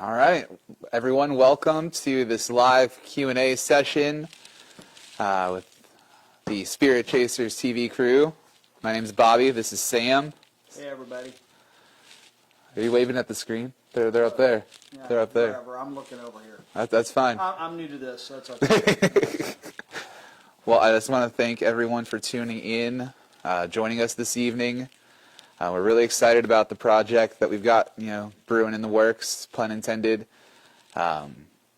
All right, everyone, welcome to this live Q&A session with the Spirit Chasers TV crew. My name is Bobby. This is Sam. Hey, everybody. Are you waving at the screen? They're up there. Yeah, They're up there. Whatever. I'm looking over here. That's fine. I'm new to this, so that's okay. Well, I just want to thank everyone for tuning in, joining us this evening. We're really excited about the project that we've got, brewing in the works, pun intended. What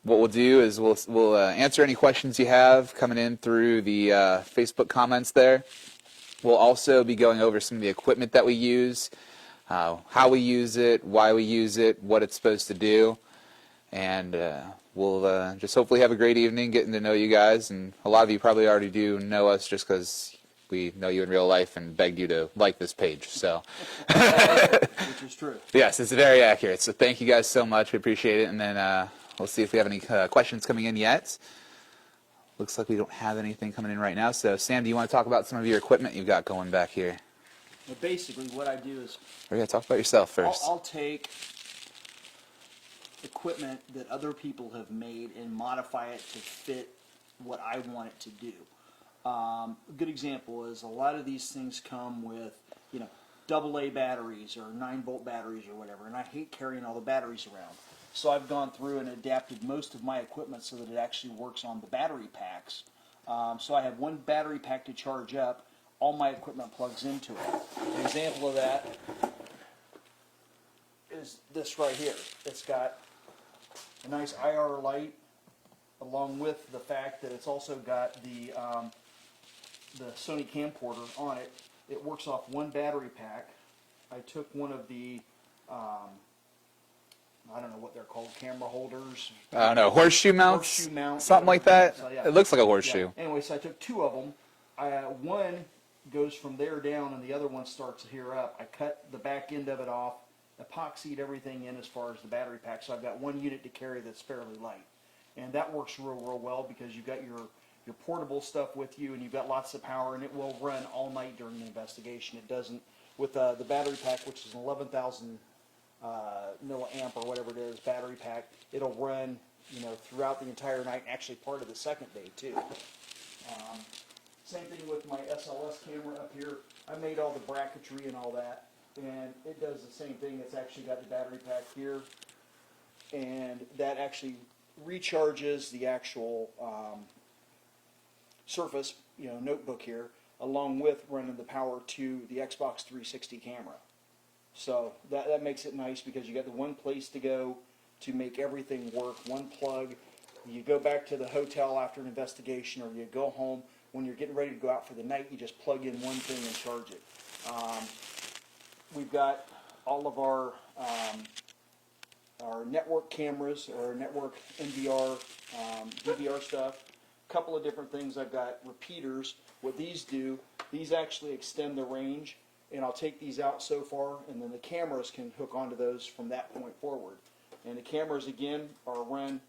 we'll do is we'll answer any questions you have coming in through the Facebook comments there. We'll also be going over some of the equipment that we use, how we use it, why we use it, what it's supposed to do, and we'll just hopefully have a great evening getting to know you guys. And a lot of you probably already do know us just because we know you in real life and begged you to like this page. So, Which is true. Yes, it's very accurate. So thank you guys so much. We appreciate it. And then we'll see if we have any questions coming in yet. Looks like we don't have anything coming in right now. So Sam, do you want to talk about some of your equipment you've got going back here? Well, basically, what I do is We're going to talk about yourself first. I'll take equipment that other people have made and modify it to fit what I want it to do. A good example is a lot of these things come with, AA batteries or 9-volt batteries or whatever, and I hate carrying all the batteries around. So I've gone through and adapted most of my equipment so that it actually works on the battery packs. So I have one battery pack to charge up. All my equipment plugs into it. An example of that is this right here. It's got a nice IR light, along with the fact that it's also got the Sony camcorder on it. It works off one battery pack. I took one of the, I don't know what they're called, camera holders. I don't know, horseshoe mounts? Horseshoe mount. Something like that? So, yeah. It looks like a horseshoe. Yeah. Anyway, so I took two of them. One goes from there down and the other one starts here up. I cut the back end of it off, epoxied everything in as far as the battery pack, so I've got one unit to carry that's fairly light. And that works real well because you've got your portable stuff with you and you've got lots of power, and it will run all night during the investigation. It doesn't, with the battery pack, which is an 11,000 milliamp or whatever it is battery pack, it'll run throughout the entire night, actually part of the second day too. Same thing with my SLS camera up here. I made all the bracketry and all that, and it does the same thing. It's actually got the battery pack here, and that actually recharges the actual Surface, notebook here, along with running the power to the Xbox 360 camera. So that makes it nice because you got the one place to go to make everything work, one plug. You go back to the hotel after an investigation, or you go home. When you're getting ready to go out for the night, you just plug in one thing and charge it. We've got all of our network cameras, or network NVR, DVR stuff. A couple of different things. I've got repeaters. What these do, these actually extend the range, and I'll take these out so far, and then the cameras can hook onto those from that point forward. And the cameras, again, are run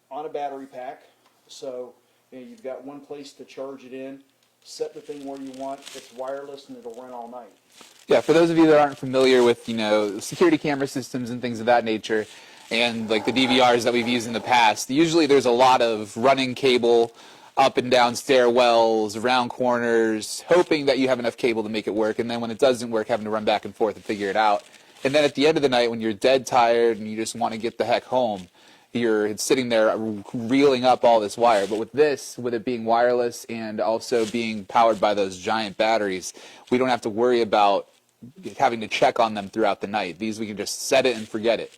on a battery pack, so you've got one place to charge it in, set the thing where you want. It's wireless and it'll run all night. Yeah, for those of you that aren't familiar with, security camera systems and things of that nature, and like the DVRs that we've used in the past, usually there's a lot of running cable up and down stairwells, around corners, hoping that you have enough cable to make it work, and then when it doesn't work, having to run back and forth and figure it out. And then at the end of the night, when you're dead tired and you just want to get the heck home, you're sitting there reeling up all this wire. But with this, with it being wireless and also being powered by those giant batteries, we don't have to worry about having to check on them throughout the night. These, we can just set it and forget it.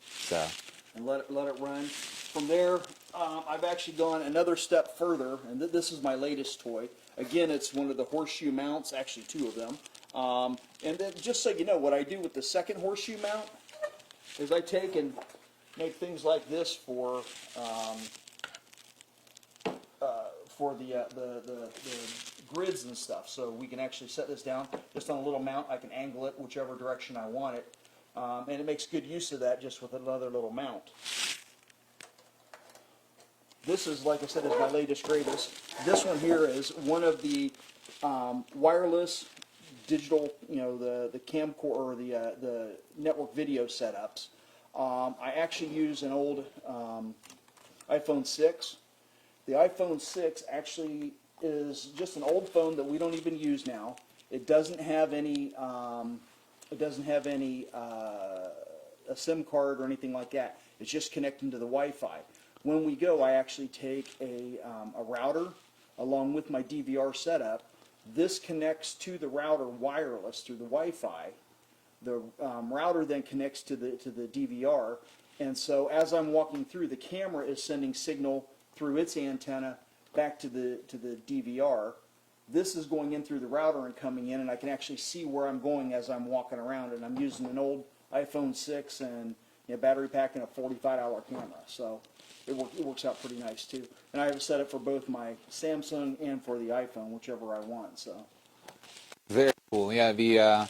So. And let it run. From there, I've actually gone another step further, and this is my latest toy. Again, it's one of the horseshoe mounts, actually two of them. And then, just so you know, what I do with the second horseshoe mount is I take and make things like this for the grids and stuff. So we can actually set this down just on a little mount. I can angle it whichever direction I want it, and it makes good use of that just with another little mount. This is, like I said, is my latest greatest. This one here is one of the wireless digital, the camcorder or the network video setups. I actually use an old iPhone 6. The iPhone 6 actually is just an old phone that we don't even use now. It doesn't have any. A SIM card or anything like that. It's just connecting to the Wi-Fi. When we go, I actually take a router along with my DVR setup. This connects to the router wireless through the Wi-Fi. The router then connects to the DVR, and so as I'm walking through, the camera is sending signal through its antenna back to the DVR. This is going in through the router and coming in, and I can actually see where I'm going as I'm walking around. And I'm using an old iPhone 6 and battery pack and a $45 camera, so it works out pretty nice too. And I have it set up for both my Samsung and for the iPhone, whichever I want. So Very cool. Yeah, the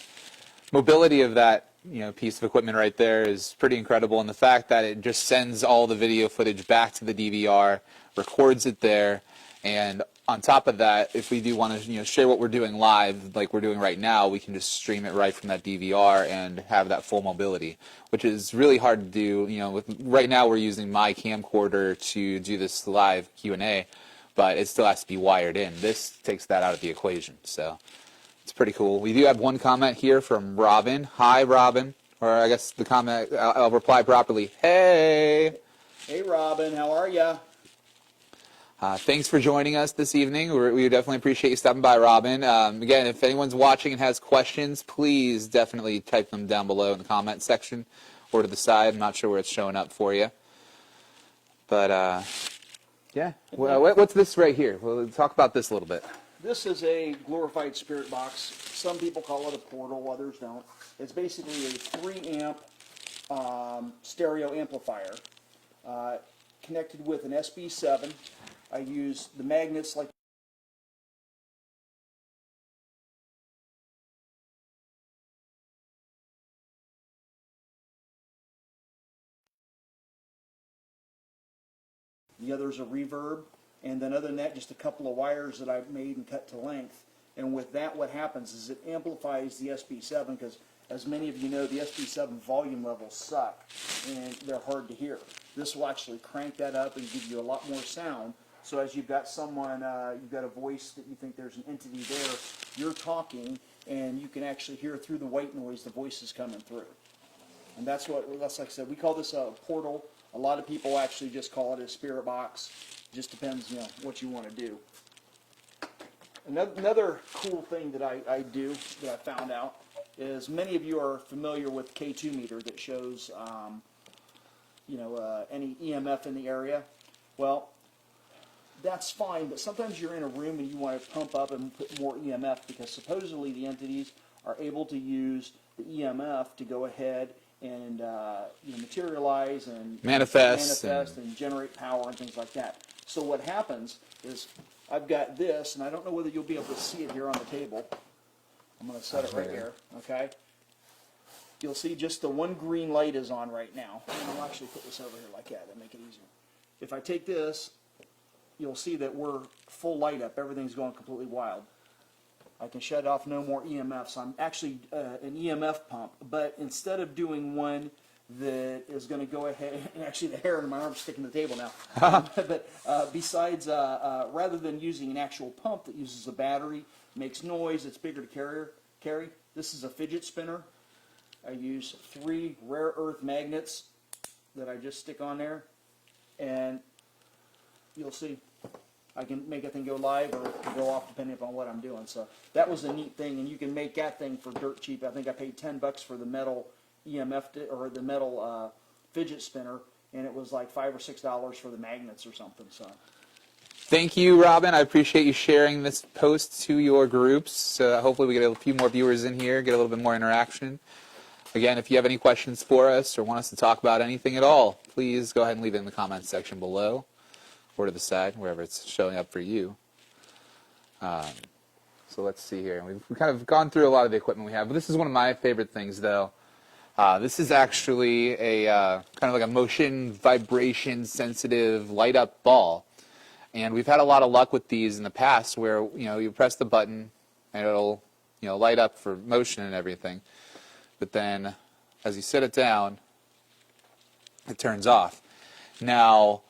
mobility of that piece of equipment right there is pretty incredible, and the fact that it just sends all the video footage back to the DVR, records it there, and on top of that, if we do want to share what we're doing live, like we're doing right now, we can just stream it right from that DVR and have that full mobility, which is really hard to do. Right now we're using my camcorder to do this live Q&A, but it still has to be wired in. This takes that out of the equation, so it's pretty cool. We do have one comment here from Robin. Hi, Robin. Or I guess the comment, I'll reply properly. Hey! Hey, Robin, how are ya? Thanks for joining us this evening. We definitely appreciate you stopping by, Robin. Again, if anyone's watching and has questions, please definitely type them down below in the comment section or to the side. I'm not sure where it's showing up for you. But, yeah. Well, what's this right here? We'll talk about this a little bit. This is a glorified spirit box. Some people call it a portal, others don't. It's basically a 3-amp stereo amplifier connected with an SB7. I use the magnets like the other's a reverb, and then other than that, just a couple of wires that I've made and cut to length. And with that, what happens is it amplifies the SB7, because as many of you know, the SB7 volume levels suck, and they're hard to hear. This will actually crank that up and give you a lot more sound. So as you've got someone, you've got a voice that you think there's an entity there, you're talking, and you can actually hear through the white noise the voice is coming through. And that's like I said, we call this a portal. A lot of people actually just call it a spirit box. It just depends, what you want to do. Another cool thing that I do that I found out is many of you are familiar with K2 meter that shows, any EMF in the area. Well, that's fine, but sometimes you're in a room and you want to pump up and put more EMF, because supposedly the entities are able to use the EMF to go ahead and materialize and manifest and generate power and things like that. So what happens is I've got this, and I don't know whether you'll be able to see it here on the table. I'm going to set it right here, okay? You'll see just the one green light is on right now. And I'll actually put this over here like that. That'll make it easier. If I take this, you'll see that we're full light up. Everything's going completely wild. I can shut off, no more EMF. So I'm actually an EMF pump. But instead of doing one that is going to go ahead, and actually the hair in my arm's sticking to the table now. But besides, rather than using an actual pump that uses a battery, makes noise, it's bigger to carry, this is a fidget spinner. I use 3 rare earth magnets that I just stick on there, and you'll see I can make a thing go live or go off depending upon what I'm doing. So that was a neat thing, and you can make that thing for dirt cheap. I think I paid $10 for the metal EMF or the metal fidget spinner, and it was like $5 or $6 for the magnets or something. So thank you, Robin. I appreciate you sharing this post to your groups. So hopefully we get a few more viewers in here, get a little bit more interaction. Again, if you have any questions for us or want us to talk about anything at all, please go ahead and leave it in the comments section below or to the side, wherever it's showing up for you. So let's see here. We've kind of gone through a lot of the equipment we have, but this is one of my favorite things, though. This is actually a kind of like a motion, vibration, sensitive, light-up ball. And we've had a lot of luck with these in the past where, you press the button and it'll, light up for motion and everything. But then as you set it down, it turns off. Now,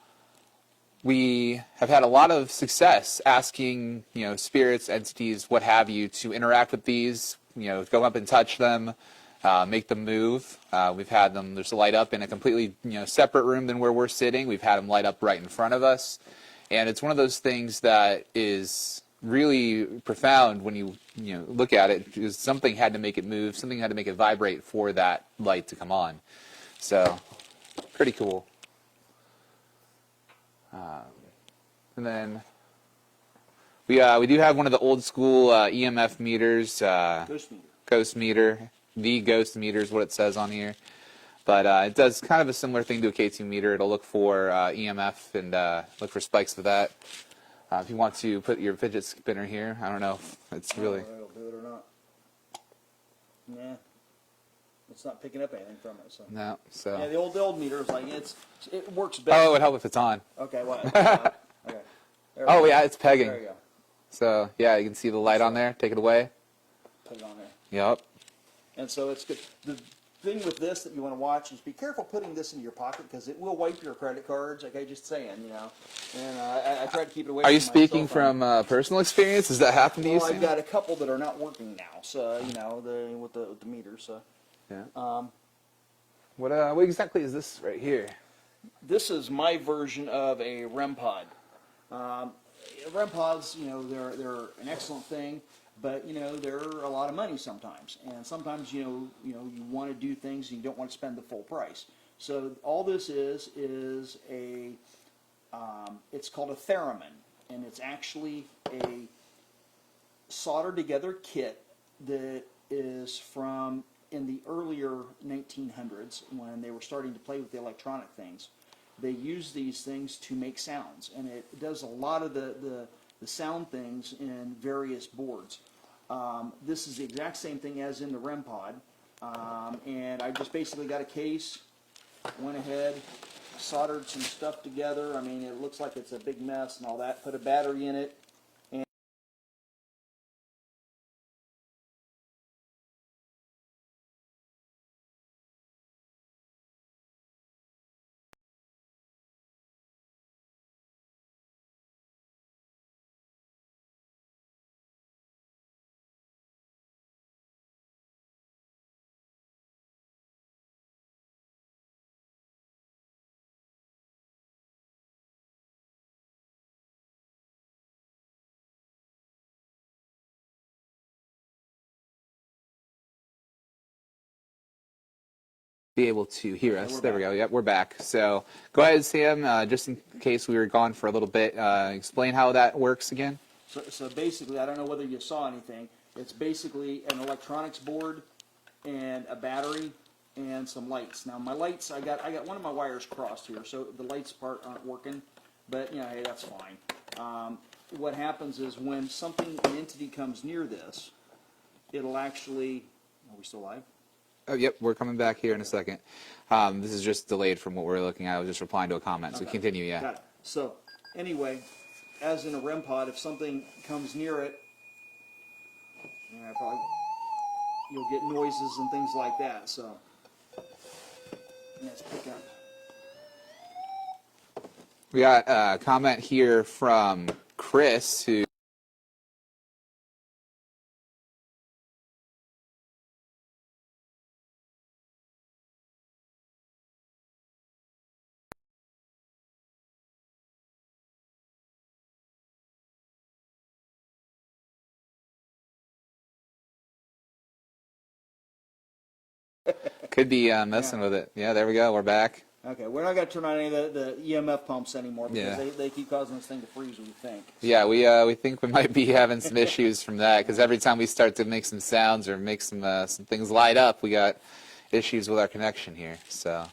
we have had a lot of success asking, spirits, entities, what have you, to interact with these, go up and touch them, make them move. We've had them just light up in a completely, separate room than where we're sitting. We've had them light up right in front of us. And it's one of those things that is really profound when you look at it, because something had to make it move, something had to make it vibrate for that light to come on. So, pretty cool. And then we do have one of the old school EMF meters, ghost meter. The ghost meter is what it says on here. But it does kind of a similar thing to a K2 meter. It'll look for EMF and look for spikes for that. If you want to put your fidget spinner here, I don't know if it's really... It'll do it or not. Nah. It's not picking up anything from it. So. No, so... Yeah, the old meter is like, it works better. Oh, it would help if it's on. Okay, well, okay. Oh, yeah, it's pegging. There you go. So, yeah, you can see the light on there. Take it away. Put it on there. Yep. And so it's good. The thing with this that you want to watch is be careful putting this into your pocket because it will wipe your credit cards. Like I just saying, And I try to keep it away. Are you from my speaking cell phone. from personal experience? Does that happen to you? Well, I've got a couple that are not working now. So with the meters. So. Yeah. What exactly is this right here? This is my version of a REM pod. REM pods, they're an excellent thing, but they're a lot of money sometimes, and sometimes you want to do things and you don't want to spend the full price. So all this is a it's called a theremin, and it's actually a soldered together kit that is from in the earlier 1900s when they were starting to play with the electronic things. They use these things to make sounds, and it does a lot of the sound things in various boards. This is the exact same thing as in the REM pod, and I just basically got a case, went ahead, soldered some stuff together. I mean, it looks like it's a big mess and all that. Put a battery in it. Be able to hear us. There we back. go. Yep, we're back. So go ahead, Sam, just in case we were gone for a little bit, explain how that works again. So basically, I don't know whether you saw anything. It's basically an electronics board and a battery and some lights. Now my lights, I got one of my wires crossed here, so the lights part aren't working. But hey, that's fine. What happens is when an entity comes near this, it'll actually. Are we still live? Oh, yep, we're coming back here in a second. This is just delayed from what we're looking at. I was just replying to a comment, so continue, yeah. Got it. So, anyway, as in a REM pod, if something comes near it, you'll get noises and things like that, so let's pick up. We got a comment here from Chris, who could be messing with it. Yeah, there we go. We're back. Okay, we're not going to turn on any of the EMF pumps anymore because Yeah. they keep causing this thing to freeze, we think. Yeah, we think we might be having some issues from that because every time we start to make some sounds or make some things light up, we got issues with our connection here. So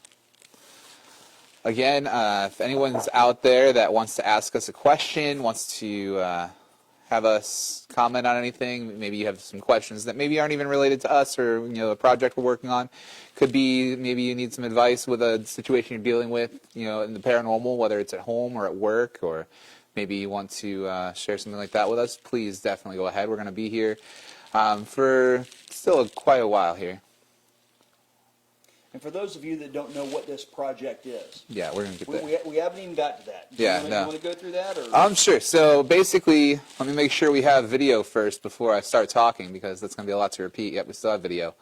again, if anyone's out there that wants to ask us a question, wants to have us comment on anything, maybe you have some questions that maybe aren't even related to us or a project we're working on, could be maybe you need some advice with a situation you're dealing with, in the paranormal, whether it's at home or at work, or maybe you want to share something like that with us, please definitely go ahead. We're going to be here for still quite a while here. And for those of you that don't know what this project is, Yeah, we're going to get there. we haven't even got to that. Yeah, You no. want to go through that? Or? Sure. So basically, let me make sure we have video first before I start talking, because that's going to be a lot to repeat. Yep, we still have video.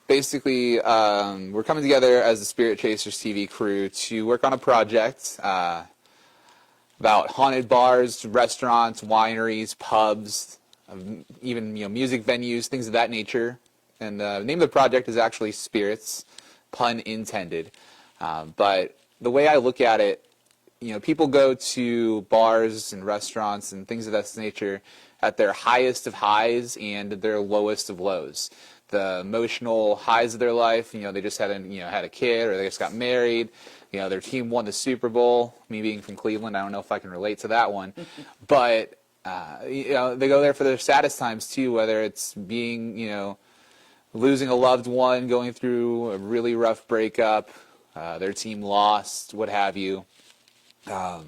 Basically, we're coming together as the Spirit Chasers TV crew to work on a project about haunted bars, restaurants, wineries, pubs, even music venues, things of that nature. And the name of the project is actually Spirits, pun intended. But the way I look at it, people go to bars and restaurants and things of that nature at their highest of highs and their lowest of lows. The emotional highs of their life, they just had a kid, or they just got married, their team won the Super Bowl. Me being from Cleveland, I don't know if I can relate to that one, but they go there for their saddest times too, whether it's being, losing a loved one, going through a really rough breakup, their team lost, what have you. All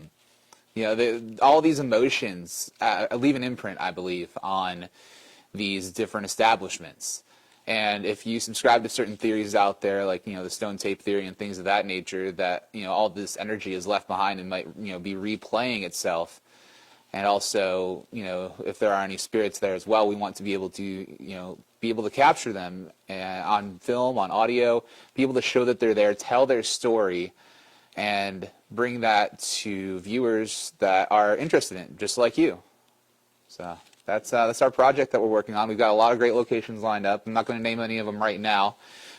these emotions leave an imprint, I believe, on these different establishments. And if you subscribe to certain theories out there, like, the stone tape theory and things of that nature, that, all this energy is left behind and might, be replaying itself. And also, if there are any spirits there as well, we want to be able to capture them on film, on audio, be able to show that they're there, tell their story, and bring that to viewers that are interested in it, just like you. So that's our project that we're working on. We've got a lot of great locations lined up. I'm not going to name any of them right now,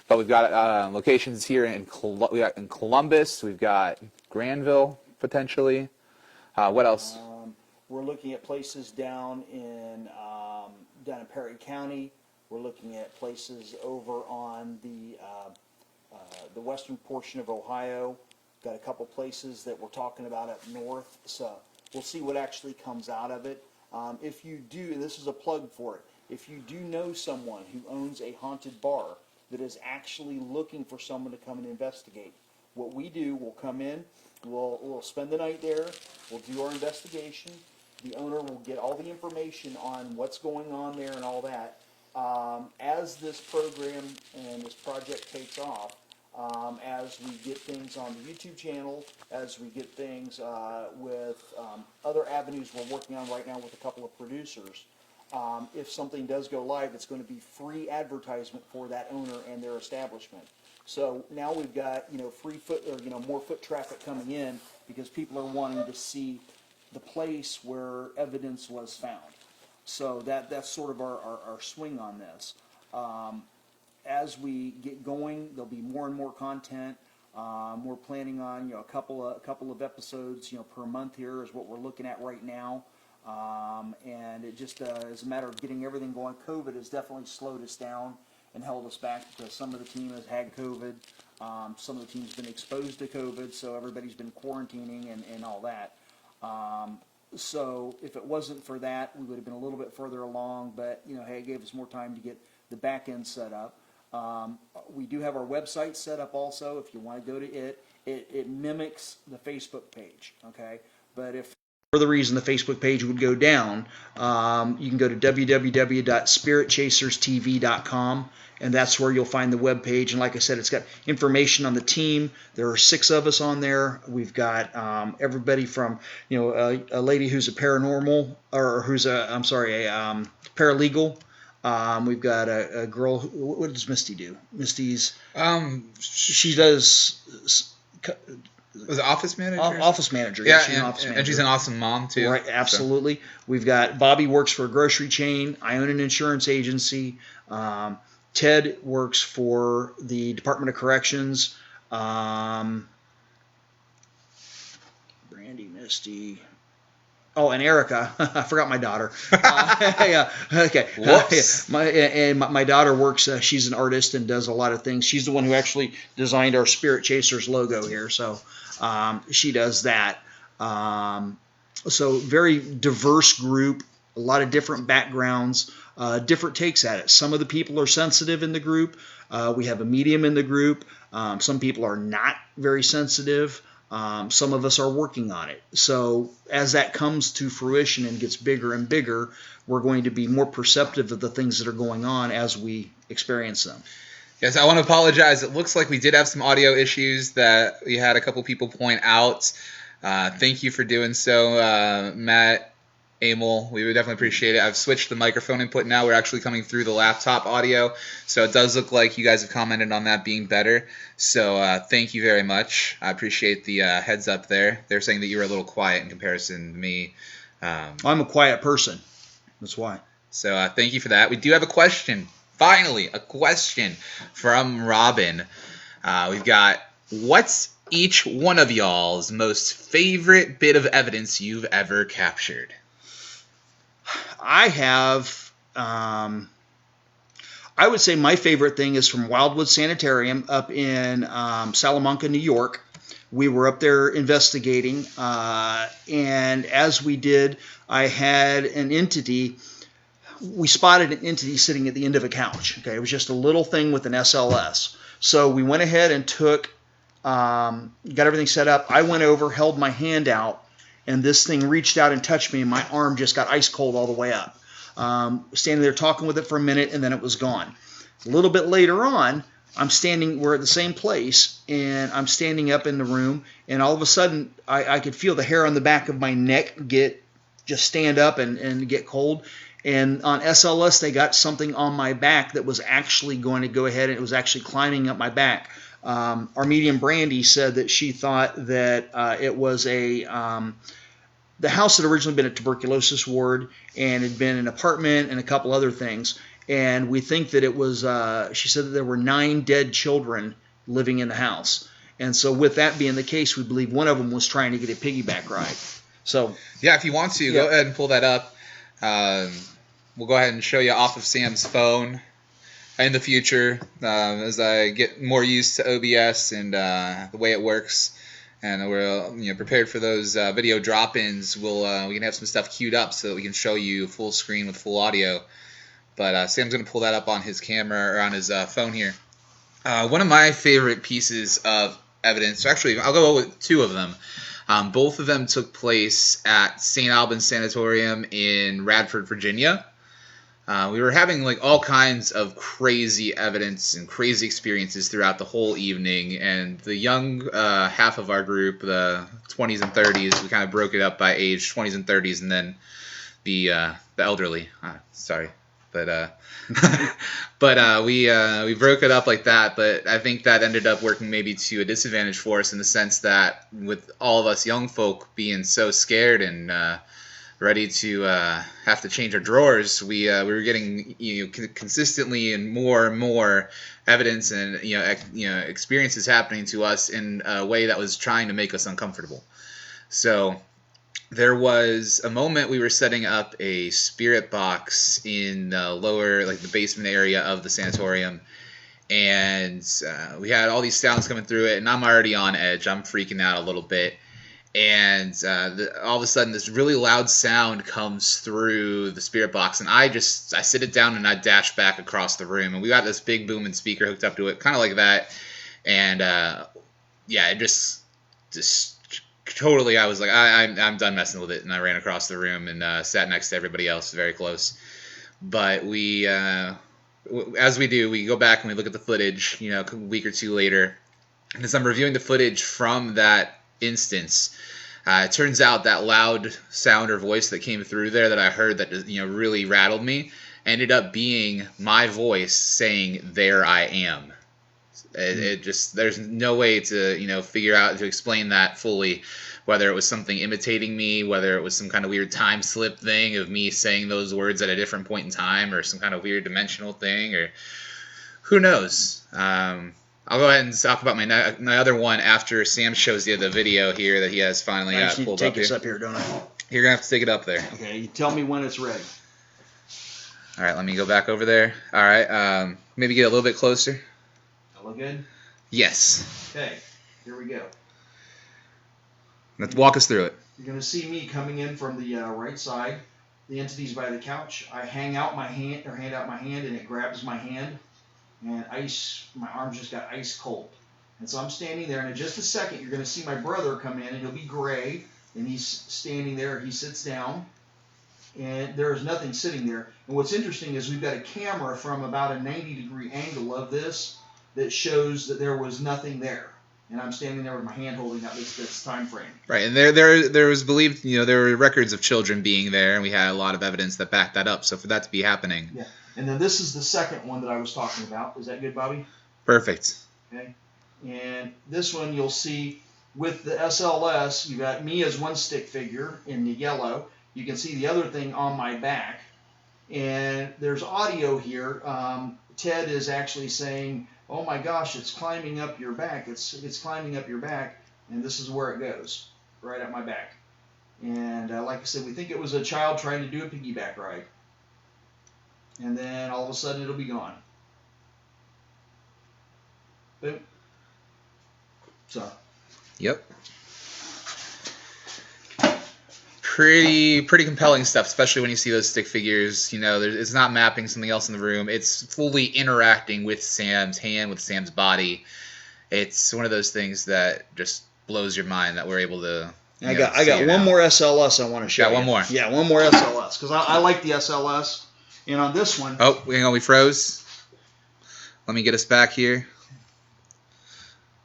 but we've got locations here in Columbus. We've got Granville, potentially. What else? We're looking at places down in Perry County. We're looking at places over on the western portion of Ohio. Got a couple places that we're talking about up north. So we'll see what actually comes out of it. If you do, and this is a plug for it, if you do know someone who owns a haunted bar that is actually looking for someone to come and investigate, what we do, we'll come in, we'll spend the night there, we'll do our investigation. The owner will get all the information on what's going on there and all that. As this program and this project takes off, as we get things on the YouTube channel, as we get things with other avenues we're working on right now with a couple of producers, if something does go live, it's going to be free advertisement for that owner and their establishment. So now we've got free foot, or more foot traffic coming in because people are wanting to see the place where evidence was found. So that's sort of our swing on this. As we get going, there'll be more and more content. We're planning on a couple of episodes per month here is what we're looking at right now. And it just is a matter of getting everything going. COVID has definitely slowed us down and held us back because some of the team has had COVID. Some of the team's been exposed to COVID, so everybody's been quarantining and all that. So if it wasn't for that, we would have been a little bit further along, but hey, it gave us more time to get the back end set up. We do have our website set up also. If you want to go to it mimics the Facebook page, okay? But if for the reason the Facebook page would go down, you can go to www.SpiritChasersTV.com, and that's where you'll find the web page. And like I said, it's got information on the team. There are 6 of us on there. We've got everybody from a lady who's a paranormal, or who's a paralegal. We've got a girl. What does Misty do? Misty's she does. Was it office manager? Office manager. Yeah, she's an office manager. And she's an awesome mom, too. Right, absolutely. So. We've got Bobby works for a grocery chain. I own an insurance agency. Ted works for the Department of Corrections. Brandy, Misty. Oh, and Erica. I forgot my daughter. Okay. Whoops. My daughter works, she's an artist and does a lot of things. She's the one who actually designed our Spirit Chasers logo here. So she does that. So very diverse group, a lot of different backgrounds, different takes at it. Some of the people are sensitive in the group. We have a medium in the group. Some people are not very sensitive. Some of us are working on it. So as that comes to fruition and gets bigger and bigger, we're going to be more perceptive of the things that are going on as we experience them. Yes, I want to apologize. It looks like we did have some audio issues that we had a couple people point out. Thank you for doing so, Matt, Emil. We would definitely appreciate it. I've switched the microphone input now. We're actually coming through the laptop audio, so it does look like you guys have commented on that being better. So thank you very much. I appreciate the heads up there. They're saying that you were a little quiet in comparison to me. I'm a quiet person. That's why. So thank you for that. We do have a question. Finally, a question from Robin. We've got, what's each one of y'all's most favorite bit of evidence you've ever captured? I have, I would say my favorite thing is from Wildwood Sanitarium up in Salamanca, New York. We were up there investigating, and as we did, I had an entity. We spotted an entity sitting at the end of a couch. Okay, it was just a little thing with an SLS. So we went ahead and got everything set up. I went over, held my hand out, and this thing reached out and touched me, and my arm just got ice cold all the way up. Standing there talking with it for a minute, and then it was gone. A little bit later on, we're at the same place, and I'm standing up in the room, and all of a sudden, I could feel the hair on the back of my neck just stand up and get cold. And on SLS, they got something on my back that was actually going to go ahead, and it was actually climbing up my back. Our medium Brandy said that she thought that it was the house had originally been a tuberculosis ward and had been an apartment and a couple other things. And we think that it was, she said that there were 9 dead children living in the house. And so with that being the case, we believe one of them was trying to get a piggyback ride. So yeah, if you want to, go ahead and pull that up. We'll go ahead and show you off of Sam's phone in the future as I get more used to OBS and the way it works, and we're prepared for those video drop-ins. We can have some stuff queued up so that we can show you full screen with full audio. But Sam's going to pull that up on his camera or on his phone here. One of my favorite pieces of evidence, actually I'll go with 2 of them. Both of them took place at St. Albans Sanatorium in Radford, Virginia. We were having all kinds of crazy evidence and crazy experiences throughout the whole evening, and the young half of our group, the 20s and 30s, we kind of broke it up by age, 20s and 30s, and then the elderly. Sorry. But we broke it up like that. But I think that ended up working maybe to a disadvantage for us in the sense that with all of us young folk being so scared and ready to have to change our drawers, we were getting consistently and more evidence and experiences happening to us in a way that was trying to make us uncomfortable. So there was a moment we were setting up a spirit box in the lower, the basement area of the sanatorium, and we had all these sounds coming through it, and I'm already on edge. I'm freaking out a little bit, and all of a sudden this really loud sound comes through the spirit box, and I sit it down and I dash back across the room, and we got this big booming speaker hooked up to it, kind of like that, and it just totally, I was like, I'm done messing with it, and I ran across the room and sat next to everybody else very close. But we, as we do, we go back and we look at the footage, a week or 2 later, and as I'm reviewing the footage from that instance, it turns out that loud sound or voice that came through there that I heard that really rattled me ended up being my voice saying, "There I am." It just, there's no way to figure out, to explain that fully, whether it was something imitating me, whether it was some kind of weird time slip thing of me saying those words at a different point in time, or some kind of weird dimensional thing, or who knows. I'll go ahead and talk about my other one after Sam shows you the video here that he has finally pulled up here. I just need to take this up here, don't I? You're going to have to take it up there. Okay, you tell me when it's ready. All right, let me go back over there. All right, maybe get a little bit closer. Look good? Yes. Okay, here we go. Let's walk us through it. You're going to see me coming in from the right side. The entity's by the couch. I hand out my hand, and it grabs my hand, and my arms just got ice cold. And so I'm standing there, and in just a second, you're going to see my brother come in, and he'll be gray, and he's standing there. He sits down, and there is nothing sitting there. And what's interesting is we've got a camera from about a 90-degree angle of this. that shows that there was nothing there. And I'm standing there with my hand holding up this time frame. Right, and there was believed, there were records of children being there, and we had a lot of evidence that backed that up. So for that to be happening, yeah. And then this is the second one that I was talking about. Is that good, Bobby? Perfect. Okay. And this one you'll see with the SLS. You got me as one stick figure in the yellow. You can see the other thing on my back, and there's audio here. Ted is actually saying, "Oh my gosh, it's climbing up your back. It's climbing up your back," and this is where it goes, right up my back. And like I said, we think it was a child trying to do a piggyback ride, and then all of a sudden it'll be gone. Boom. So. Yep. Pretty compelling stuff, especially when you see those stick figures. It's not mapping something else in the room. It's fully interacting with Sam's hand, with Sam's body. It's one of those things that just blows your mind that we're able to. I got one more SLS I want to show you. Got one more. Yeah, one more SLS because I like the SLS. And on this one. Oh, we froze. Let me get us back here.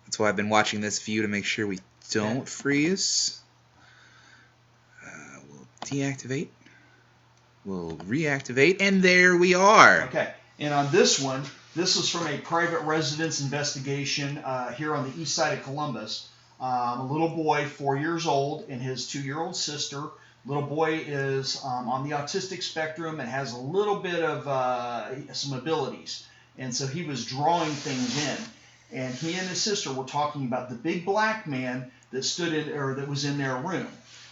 That's why I've been watching this view to make sure we don't freeze. We'll deactivate. We'll reactivate, and there we are. Okay, and on this one, this is from a private residence investigation here on the east side of Columbus. A little boy, 4 years old, and his 2-year-old sister. Little boy is on the autistic spectrum and has a little bit of some abilities, and so he was drawing things in. And he and his sister were talking about the big black man that was in their room.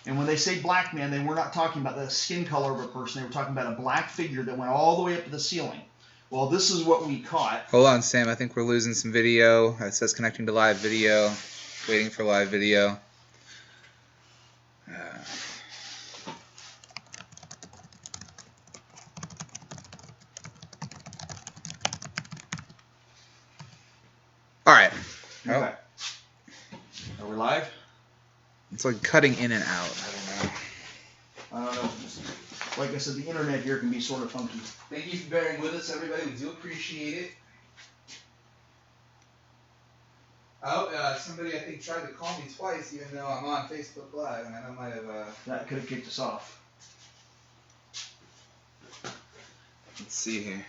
And when they say black man, they were not talking about the skin color of a person. They were talking about a black figure that went all the way up to the ceiling. Well, this is what we caught. Hold on, Sam. I think we're losing some video. It says connecting to live video. Waiting for live video. All right. Okay. Are we live? It's like cutting in and out. I don't know. Like I said, the internet here can be sort of funky. Thank you for bearing with us, everybody. We do appreciate it. Oh, somebody I think tried to call me twice, even though I'm on Facebook Live, and I might have. That could have kicked us off. Let's see here.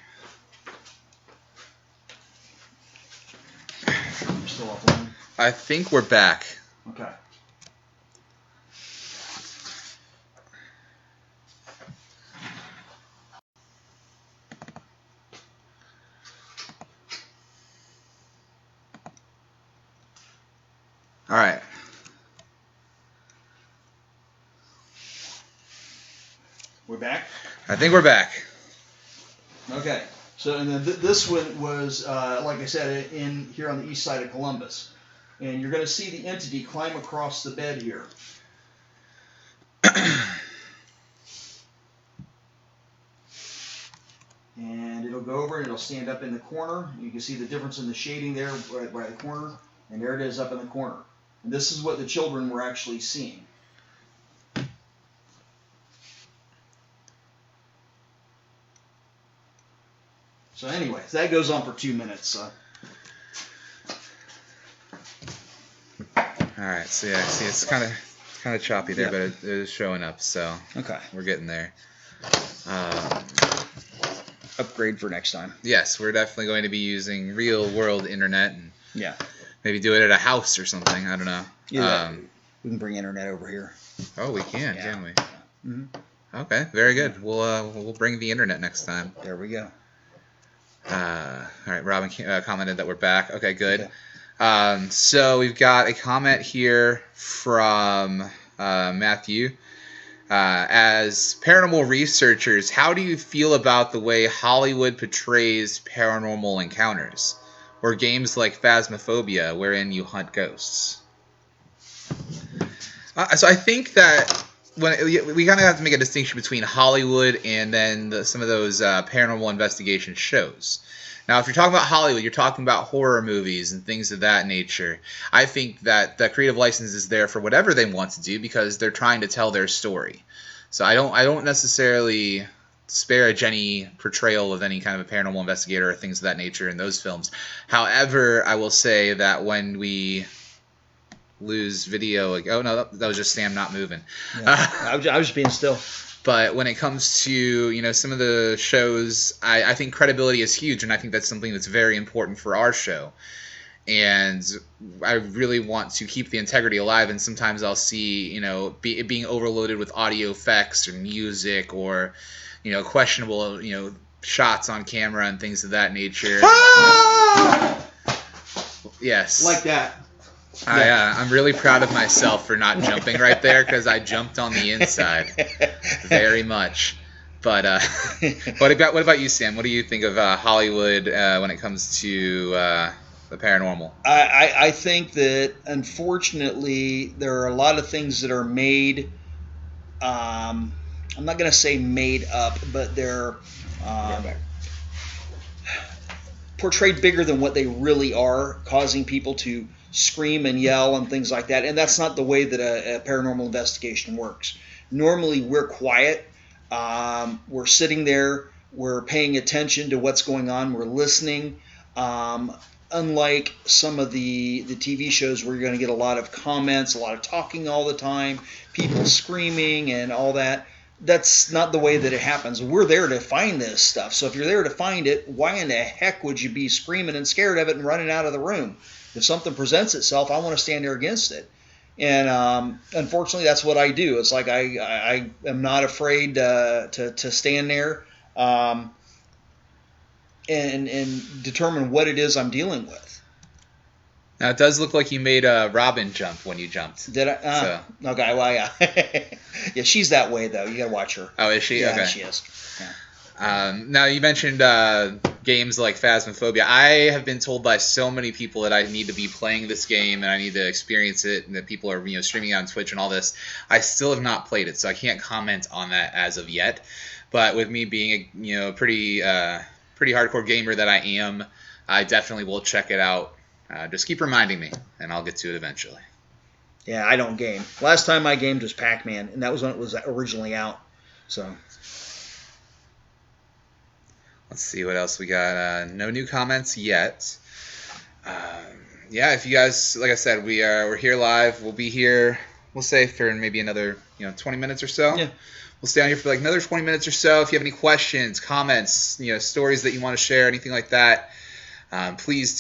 We're still offline. I think we're back. Okay. All right. We're back? I think we're back. Okay. So, and then this one was, like I said, in here on the east side of Columbus. And you're going to see the entity climb across the bed here. And it'll go over and it'll stand up in the corner. You can see the difference in the shading there right by the corner. And there it is up in the corner. And this is what the children were actually seeing. So anyways, that goes on for 2 minutes. All right, so yeah, see, it's kind of choppy there, but it is showing up, so Okay. we're getting there. Upgrade for next time. Yes, we're definitely going to be using real-world internet and Yeah. maybe do it at a house or something. I don't know. Yeah. We can bring internet over here. Oh, we can we? Mm-hmm. Okay, very good. We'll bring the internet next time. There we go. All right, Robin commented that we're back. Okay, good. Okay. So we've got a comment here from Matthew. As paranormal researchers, how do you feel about the way Hollywood portrays paranormal encounters? Or games like Phasmophobia, wherein you hunt ghosts? So I think that we kind of have to make a distinction between Hollywood and then some of those paranormal investigation shows. Now, if you're talking about Hollywood, you're talking about horror movies and things of that nature. I think that the creative license is there for whatever they want to do because they're trying to tell their story. So I don't necessarily disparage any portrayal of any kind of a paranormal investigator or things of that nature in those films. However, I will say that when we lose video, like, oh no, that was just Sam not moving. Yeah. I was just being still. But when it comes to, some of the shows, I think credibility is huge, and I think that's something that's very important for our show. And I really want to keep the integrity alive, and sometimes I'll see, it being overloaded with audio effects or music or, questionable, shots on camera and things of that nature. Yes. Like that. I'm really proud of myself for not jumping right there, because I jumped on the inside very much. But what about you, Sam? What do you think of Hollywood when it comes to the paranormal? I think that, unfortunately, there are a lot of things that are made, I'm not going to say made up, but they're portrayed bigger than what they really are, causing people to scream and yell and things like that. And that's not the way that a paranormal investigation works. Normally, we're quiet. We're sitting there. We're paying attention to what's going on. We're listening. Unlike some of the TV shows where you're going to get a lot of comments, a lot of talking all the time, people screaming and all that. That's not the way that it happens. We're there to find this stuff. So if you're there to find it, why in the heck would you be screaming and scared of it and running out of the room? If something presents itself, I want to stand there against it. And unfortunately, that's what I do. It's like I am not afraid to stand there and determine what it is I'm dealing with. Now, it does look like you made a Robin jump when you jumped. Did I? Okay, well, yeah. Yeah, she's that way, though. You got to watch her. Oh, is she? Yeah, okay. she is. Yeah. Now, you mentioned games like Phasmophobia. I have been told by so many people that I need to be playing this game and I need to experience it, and that people are streaming it on Twitch and all this. I still have not played it, so I can't comment on that as of yet. But with me being a pretty hardcore gamer that I am, I definitely will check it out. Just keep reminding me, and I'll get to it eventually. Yeah, I don't game. Last time I gamed was Pac-Man, and that was when it was originally out. So let's see what else we got. No new comments yet. Yeah, if you guys, like I said, we're here live. We'll be here. We'll say for maybe another 20 minutes or so. Yeah. We'll stay on here for like another 20 minutes or so. If you have any questions, comments, stories that you want to share, anything like that, please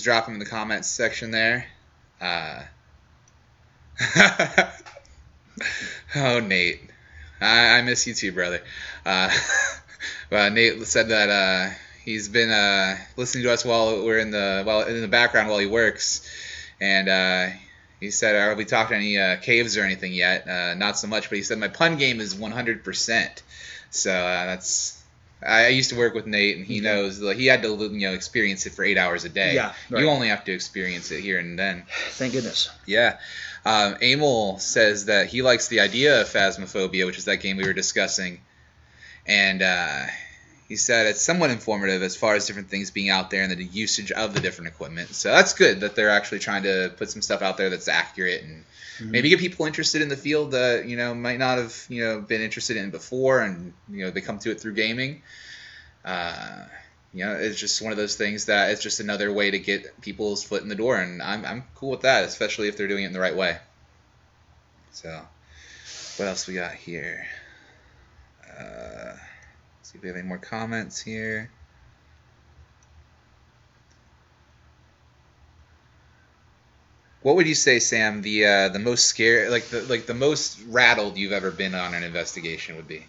drop them in the comments section there. Oh, Nate, I miss you too, brother. Nate said that he's been listening to us while we're in the background while he works, and he said, "Are we talking any caves or anything yet?" Not so much, but he said my pun game is 100%. So that's. I used to work with Nate, and he knows he had to experience it for 8 hours a day. Yeah, right. You only have to experience it here and then. Thank goodness. Yeah. Emil says that he likes the idea of Phasmophobia, which is that game we were discussing, and he said it's somewhat informative as far as different things being out there and the usage of the different equipment. So that's good that they're actually trying to put some stuff out there that's accurate and maybe get people interested in the field that might not have been interested in before, and they come to it through gaming. It's just one of those things that it's just another way to get people's foot in the door, and I'm cool with that, especially if they're doing it in the right way. So, what else we got here? See if we have any more comments here. What would you say, Sam, the most scared, the most rattled you've ever been on an investigation would be?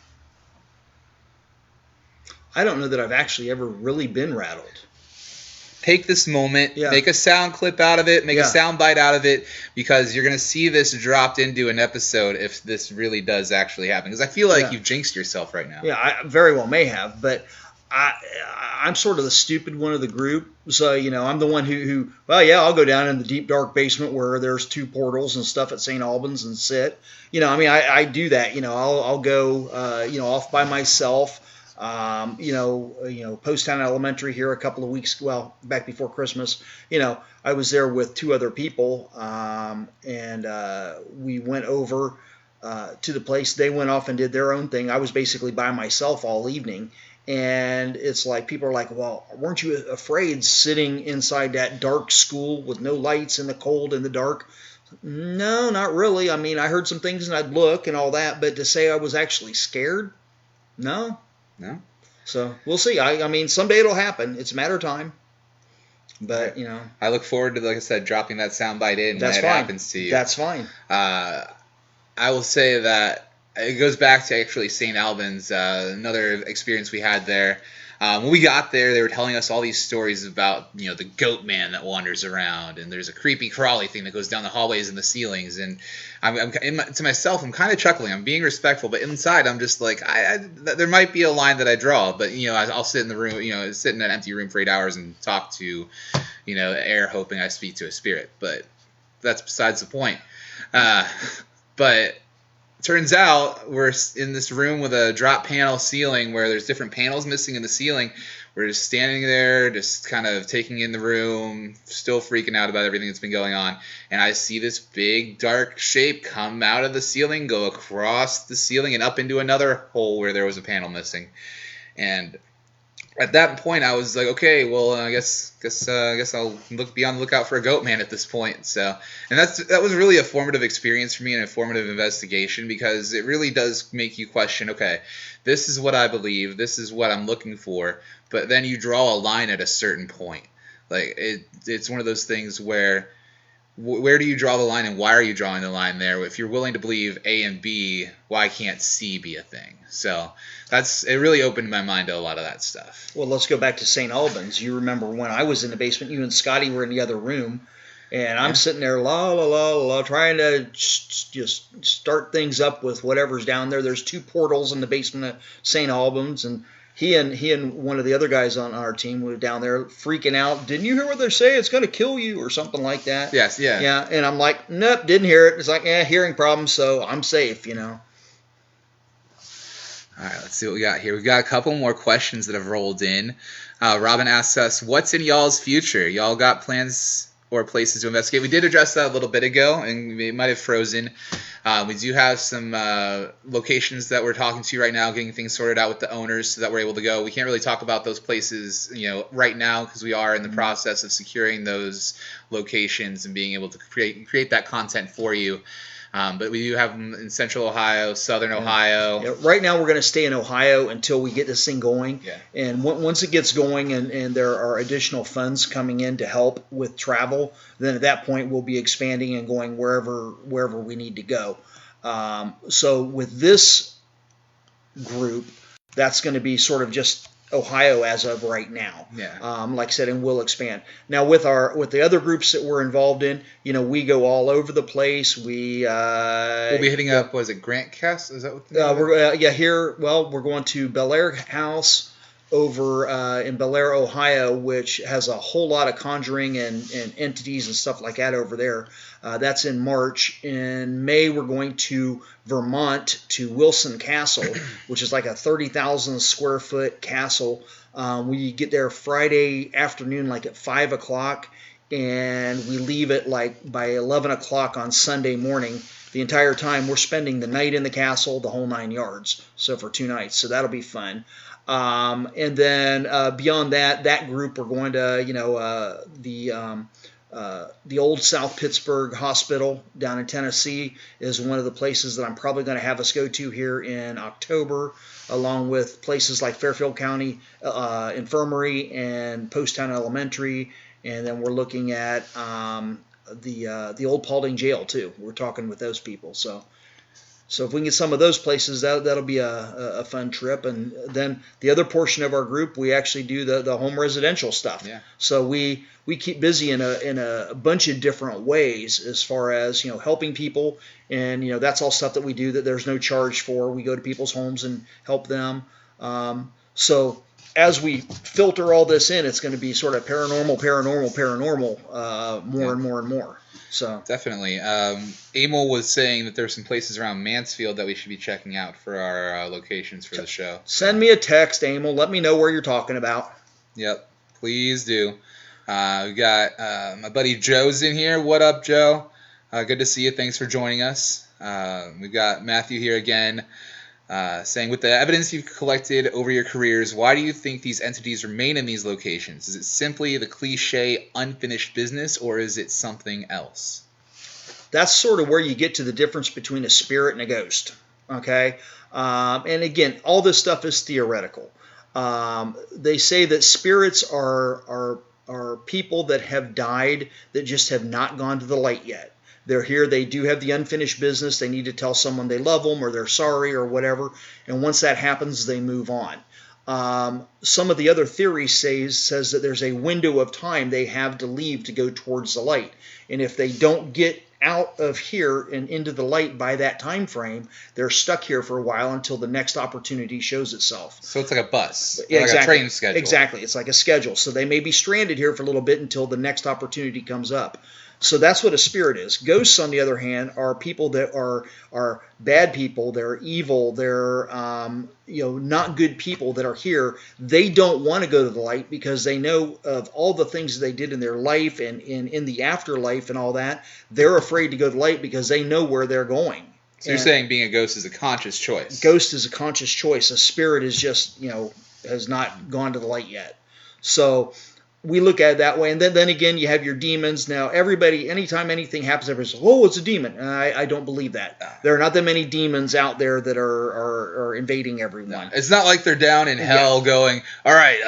I don't know that I've actually ever really been rattled. Take this moment, make a sound clip out of it, make a sound bite out of it, because you're going to see this dropped into an episode if this really does actually happen. Because I feel like you've jinxed yourself right now. Yeah, I very well may have, but I'm sort of the stupid one of the group. So, I'm the one who I'll go down in the deep, dark basement where there's 2 portals and stuff at St. Albans and sit. I do that. I'll go, off by myself. Post-town elementary here a couple of weeks, back before Christmas, I was there with 2 other people, and we went over to the place. They went off and did their own thing. I was basically by myself all evening. And it's like people are like, well, weren't you afraid sitting inside that dark school with no lights in the cold and the dark? No, not really. I mean, I heard some things and I'd look and all that, but to say I was actually scared, no. No. So we'll see. I mean, someday it'll happen. It's a matter of time. But, you know. I look forward to, like I said, dropping that soundbite in when it happens to you. That's fine. I will say that it goes back to actually St. Albans, another experience we had there. When we got there, they were telling us all these stories about, you know, the goat man that wanders around, and there's a creepy crawly thing that goes down the hallways and the ceilings. And to myself, I'm kind of chuckling. I'm being respectful, but inside, I'm just like, there might be a line that I draw, but you know, I'll sit in the room, you know, sit in an empty room for 8 hours and talk to, you know, air, hoping I speak to a spirit. But that's besides the point. But turns out we're in this room with a drop panel ceiling where there's different panels missing in the ceiling. We're just standing there, just kind of taking in the room, still freaking out about everything that's been going on. And I see this big dark shape come out of the ceiling, go across the ceiling and up into another hole where there was a panel missing. And at that point, I was like, okay, well, I guess I'll be on the lookout for a goat man at this point. So, and that was really a formative experience for me, and a formative investigation, because it really does make you question, okay, this is what I believe, this is what I'm looking for, but then you draw a line at a certain point. Like it's one of those things where do you draw the line, and why are you drawing the line there? If you're willing to believe A and B, why can't C be a thing? So it really opened my mind to a lot of that stuff. Well, let's go back to St. Albans. You remember when I was in the basement, you and Scotty were in the other room, and I'm sitting there, la, la, la, la, trying to just start things up with whatever's down there. There's 2 portals in the basement of St. Albans, and he and one of the other guys on our team were down there freaking out. Didn't you hear what they say? It's going to kill you or something like that. Yes, yeah. Yeah, and I'm like, nope, didn't hear it. It's like, hearing problems, so I'm safe, you know. All right, let's see what we got here. We've got a couple more questions that have rolled in. Robin asks us, what's in y'all's future? Y'all got plans or places to investigate? We did address that a little bit ago, and it might have frozen. We do have some locations that we're talking to right now, getting things sorted out with the owners so that we're able to go. We can't really talk about those places, you know, right now, because we are in the process of securing those locations and being able to create that content for you. But we do have them in Central Ohio, Southern Ohio. Yeah, right now we're going to stay in Ohio until we get this thing going. Yeah. And once it gets going and there are additional funds coming in to help with travel, then at that point we'll be expanding and going wherever we need to go. So with this group, that's going to be sort of just Ohio as of right now. Yeah. Like I said, and we'll expand. Now with the other groups that we're involved in, you know, we go all over the place. We'll be hitting up. Was it Grant Cast? Is that what? We're going to Bel Air House over in Bel Air, Ohio, which has a whole lot of conjuring and entities and stuff like that over there. That's in March. In May, we're going to Vermont to Wilson Castle, which is like a 30,000 square foot castle. We get there Friday afternoon, like at 5 o'clock, and we leave it like by 11 o'clock on Sunday morning. The entire time we're spending the night in the castle, the whole 9 yards. So for 2 nights. So that'll be fun. And then beyond that group, we're going to, you know, the old South Pittsburgh Hospital down in Tennessee is one of the places that I'm probably going to have us go to here in October, along with places like Fairfield County Infirmary and Poasttown Elementary. And then we're looking at the old Paulding Jail too. We're talking with those people. So if we can get some of those places, that'll be a fun trip. And then the other portion of our group, we actually do the home residential stuff. Yeah. So we keep busy in a bunch of different ways as far as, you know, helping people. And, you know, that's all stuff that we do that there's no charge for. We go to people's homes and help them. So as we filter all this in, it's going to be sort of paranormal, more and more and more. So Definitely. Emil was saying that there's some places around Mansfield that we should be checking out for our locations for the show. Send me a text, Emil. Let me know where you're talking about. Yep, please do. We got my buddy Joe's in here. What up, Joe? Good to see you. Thanks for joining us. We've got Matthew here again. Saying, with the evidence you've collected over your careers, why do you think these entities remain in these locations? Is it simply the cliche unfinished business, or is it something else? That's sort of where you get to the difference between a spirit and a ghost. Okay? And again, all this stuff is theoretical. They say that spirits are people that have died that just have not gone to the light yet. They're here. They do have the unfinished business. They need to tell someone they love them or they're sorry or whatever. And once that happens, they move on. Some of the other theories says that there's a window of time they have to leave to go towards the light. And if they don't get out of here and into the light by that time frame, they're stuck here for a while until the next opportunity shows itself. So it's like a bus, Yeah, like exactly. a train schedule. Exactly. It's like a schedule. So they may be stranded here for a little bit until the next opportunity comes up. So that's what a spirit is. Ghosts, on the other hand, are people that are bad people. They're evil. They're not good people that are here. They don't want to go to the light because they know of all the things they did in their life and in the afterlife and all that. They're afraid to go to the light because they know where they're going. So you're saying being a ghost is a conscious choice? Ghost is a conscious choice. A spirit is just, has not gone to the light yet. So we look at it that way. And then again, you have your demons. Now, everybody, anytime anything happens, everybody says, oh, it's a demon. And I don't believe that. There are not that many demons out there that are invading everyone. No. It's not like they're down in hell going, all right,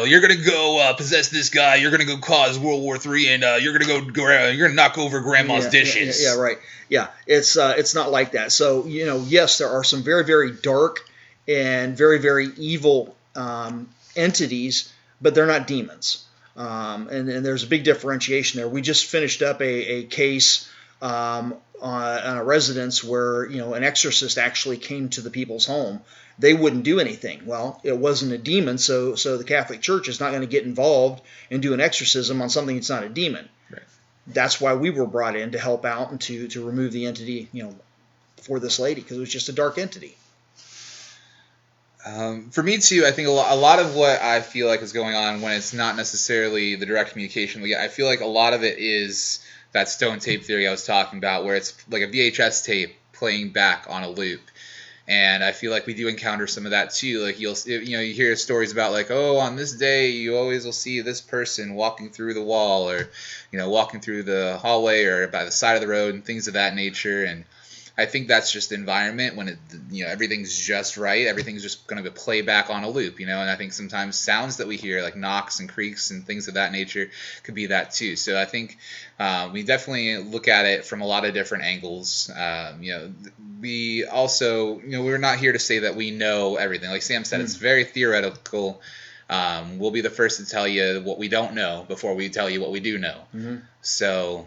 you're going to go possess this guy. You're going to go cause World War III, and you're going to knock over grandma's dishes. Yeah, right. Yeah, it's not like that. So, yes, there are some very, very dark and very, very evil entities, but they're not demons. And there's a big differentiation there. We just finished up a case on a residence where an exorcist actually came to the people's home. They wouldn't do anything. Well, it wasn't a demon, so the Catholic Church is not going to get involved and do an exorcism on something that's not a demon. Right. That's why we were brought in to help out and to remove the entity, for this lady, because it was just a dark entity. For me too, I think a lot of what I feel like is going on when it's not necessarily the direct communication we get, I feel like a lot of it is that stone tape theory I was talking about, where it's like a VHS tape playing back on a loop. And I feel like we do encounter some of that too. Like you hear stories about like, oh, on this day you always will see this person walking through the wall, or walking through the hallway or by the side of the road and things of that nature. And I think that's just environment when everything's just right. Everything's just going to play back on a loop, And I think sometimes sounds that we hear, like knocks and creaks and things of that nature, could be that too. So I think we definitely look at it from a lot of different angles. We also, we're not here to say that we know everything. Like Sam said, it's very theoretical. We'll be the first to tell you what we don't know before we tell you what we do know. Mm-hmm. So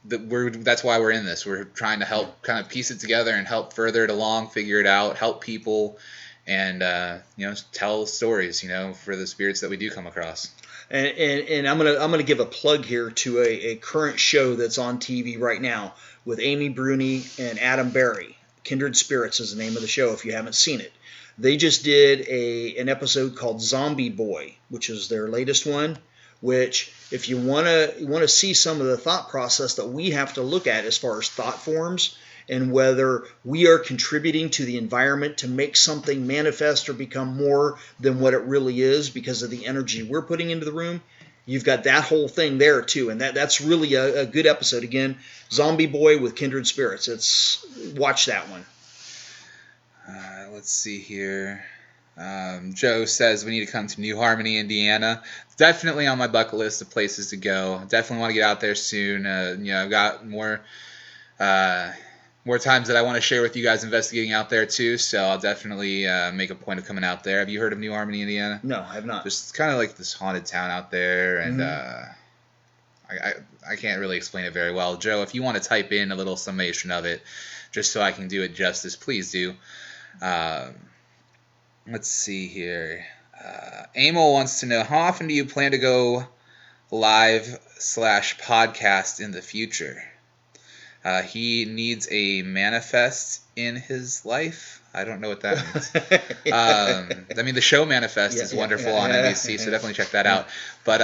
that's why we're in this. We're trying to help kind of piece it together and help further it along, figure it out, help people, and tell stories, for the spirits that we do come across. And I'm gonna give a plug here to a current show that's on TV right now with Amy Bruni and Adam Berry. Kindred Spirits is the name of the show if you haven't seen it. They just did an episode called Zombie Boy, which is their latest one, which if you want to see some of the thought process that we have to look at as far as thought forms and whether we are contributing to the environment to make something manifest or become more than what it really is because of the energy we're putting into the room, you've got that whole thing there too. And that's really a good episode. Again, Zombie Boy with Kindred Spirits. Watch that one. Let's see here. Joe says we need to come to New Harmony, Indiana. It's definitely on my bucket list of places to go. Definitely want to get out there soon. I've got more times that I want to share with you guys investigating out there too. So I'll definitely make a point of coming out there. Have you heard of New Harmony, Indiana? No, I have not. Just kind of like this haunted town out there, and I can't really explain it very well. Joe, if you want to type in a little summation of it, just so I can do it justice, please do. Let's see here. Emil wants to know, how often do you plan to go live/podcast in the future? He needs a manifest in his life. I don't know what that means. The show Manifest is wonderful on NBC, so definitely check that out. But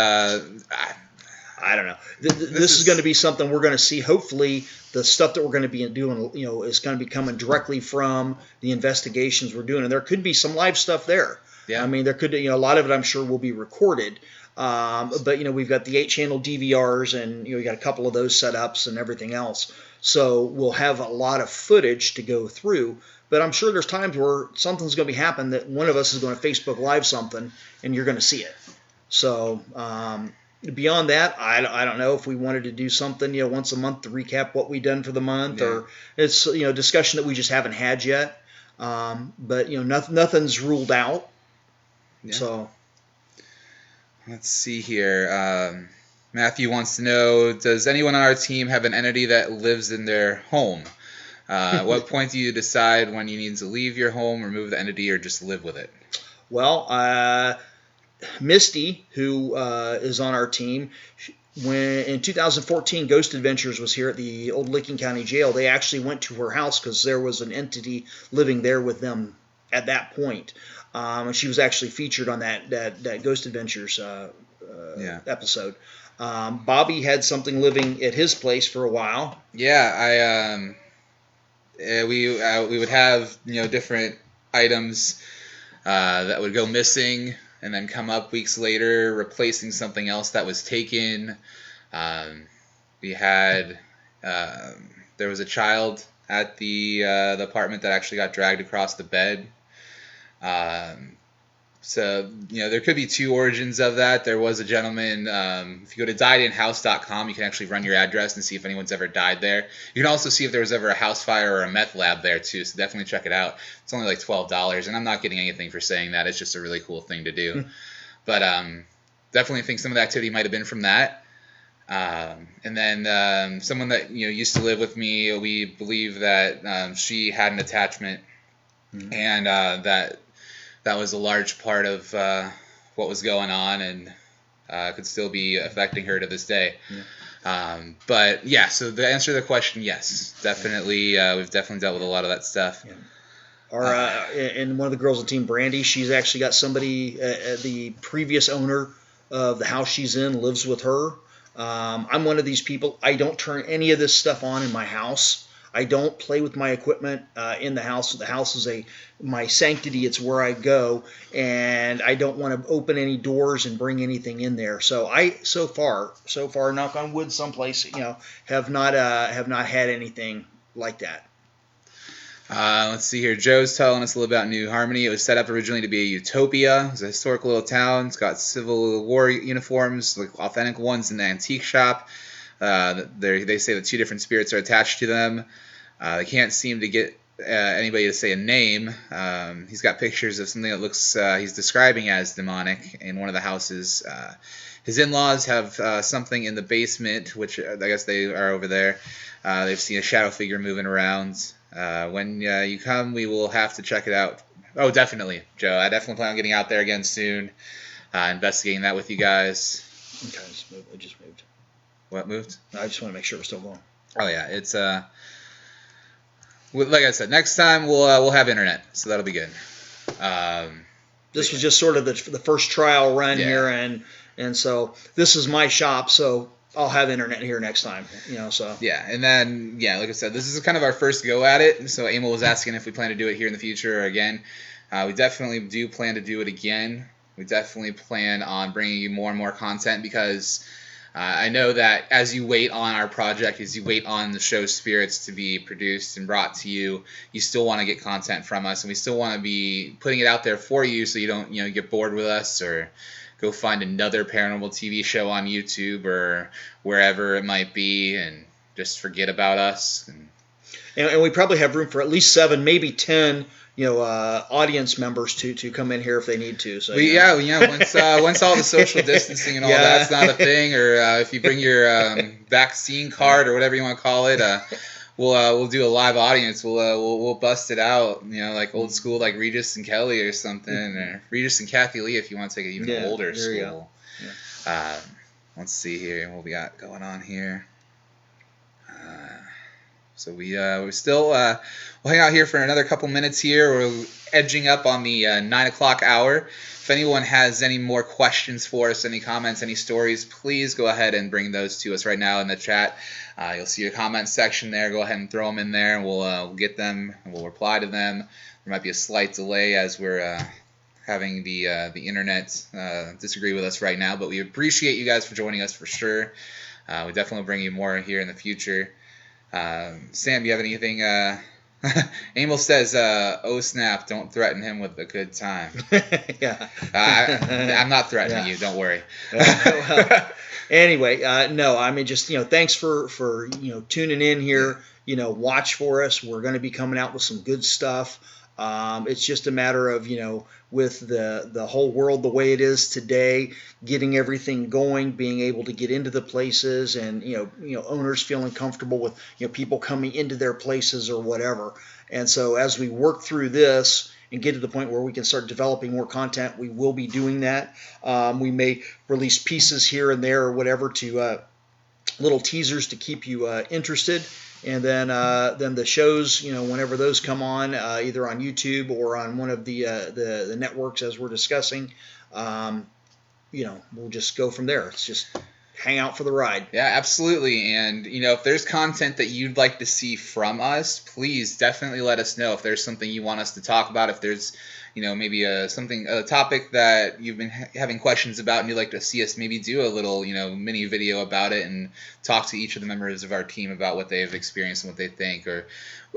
I don't know. This is going to be something we're going to see. Hopefully, the stuff that we're going to be doing, is going to be coming directly from the investigations we're doing, and there could be some live stuff there. Yeah. I mean, there could, a lot of it I'm sure will be recorded. But we've got the 8-channel DVRs, and we got a couple of those setups and everything else. So we'll have a lot of footage to go through. But I'm sure there's times where something's going to be happening that one of us is going to Facebook Live something, and you're going to see it. So beyond that, I don't know if we wanted to do something, once a month to recap what we've done for the month, or it's discussion that we just haven't had yet. But nothing's ruled out. Yeah. So let's see here. Matthew wants to know: does anyone on our team have an entity that lives in their home? At what point do you decide when you need to leave your home, remove the entity, or just live with it? Well, Misty, who is on our team, when in 2014 Ghost Adventures was here at the old Licking County Jail, they actually went to her house because there was an entity living there with them at that point. And she was actually featured on that Ghost Adventures episode. Bobby had something living at his place for a while. Yeah, we would have different items that would go missing and then come up weeks later, replacing something else that was taken. We had there was a child at the apartment that actually got dragged across the bed. So, there could be two origins of that. There was a gentleman, if you go to diedinhouse.com, you can actually run your address and see if anyone's ever died there. You can also see if there was ever a house fire or a meth lab there, too, so definitely check it out. It's only like $12, and I'm not getting anything for saying that. It's just a really cool thing to do. But definitely think some of the activity might have been from that. And then someone that used to live with me, we believe that she had an attachment, and that was a large part of what was going on, and could still be affecting her to this day. But yeah, so the answer to the question, yes, definitely. We've definitely dealt with a lot of that stuff. And one of the girls on the team, Brandy, she's actually got somebody, the previous owner of the house she's in lives with her. I'm one of these people. I don't turn any of this stuff on in my house. I don't play with my equipment in the house. The house is my sanctity. It's where I go, and I don't want to open any doors and bring anything in there. So so far, knock on wood, someplace, have not had anything like that. Let's see here. Joe's telling us a little about New Harmony. It was set up originally to be a utopia. It's a historic little town. It's got Civil War uniforms, like authentic ones in the antique shop. They say that two different spirits are attached to them. They can't seem to get anybody to say a name. He's got pictures of something that looks he's describing as demonic in one of the houses. His in-laws have something in the basement, which I guess they are over there. They've seen a shadow figure moving around. When you come, we will have to check it out. Oh, definitely, Joe. I definitely plan on getting out there again soon, investigating that with you guys. Okay, I just moved. What moved? I just want to make sure we're still going. Oh yeah, it's like I said, next time we'll have internet, so that'll be good. This was just sort of the first trial run here, and so this is my shop, so I'll have internet here next time. So yeah, and then like I said, this is kind of our first go at it. So Emil was asking if we plan to do it here in the future again. We definitely do plan to do it again. We definitely plan on bringing you more and more content because. I know that as you wait on our project, as you wait on the show Spirits to be produced and brought to you, you still want to get content from us, and we still want to be putting it out there for you so you don't get bored with us or go find another paranormal TV show on YouTube or wherever it might be and just forget about us. And we probably have room for at least 7, maybe 10 audience members to come in here if they need to. So once all the social distancing and all that's not a thing, or if you bring your vaccine card or whatever you want to call it, we'll do a live audience. We'll bust it out, like old school, like Regis and Kelly or something, or Regis and Kathy Lee if you want to take it even older school. Let's see here what we got going on here. So we're still we'll hang out here for another couple minutes here. We're edging up on the 9 o'clock hour. If anyone has any more questions for us, any comments, any stories, please go ahead and bring those to us right now in the chat. You'll see a comment section there. Go ahead and throw them in there, and we'll get them and we'll reply to them. There might be a slight delay as we're having the internet disagree with us right now, but we appreciate you guys for joining us for sure. We definitely will bring you more here in the future. Sam, do you have anything? Emil says, "Oh snap! Don't threaten him with a good time." Yeah. I'm not threatening you. Don't worry. Well, anyway, no. I mean, just thanks for tuning in here. Watch for us. We're going to be coming out with some good stuff. It's just a matter of, with the whole world the way it is today, getting everything going, being able to get into the places, and owners feeling comfortable with people coming into their places or whatever. And so as we work through this and get to the point where we can start developing more content, we will be doing that. We may release pieces here and there or whatever to little teasers to keep you interested. And then the shows, whenever those come on, either on YouTube or on one of the networks as we're discussing, we'll just go from there. It's just hang out for the ride. Yeah, absolutely. And, if there's content that you'd like to see from us, please definitely let us know. If there's something you want us to talk about, if there's maybe a topic that you've been having questions about and you'd like to see us maybe do a little, mini video about it and talk to each of the members of our team about what they've experienced and what they think, or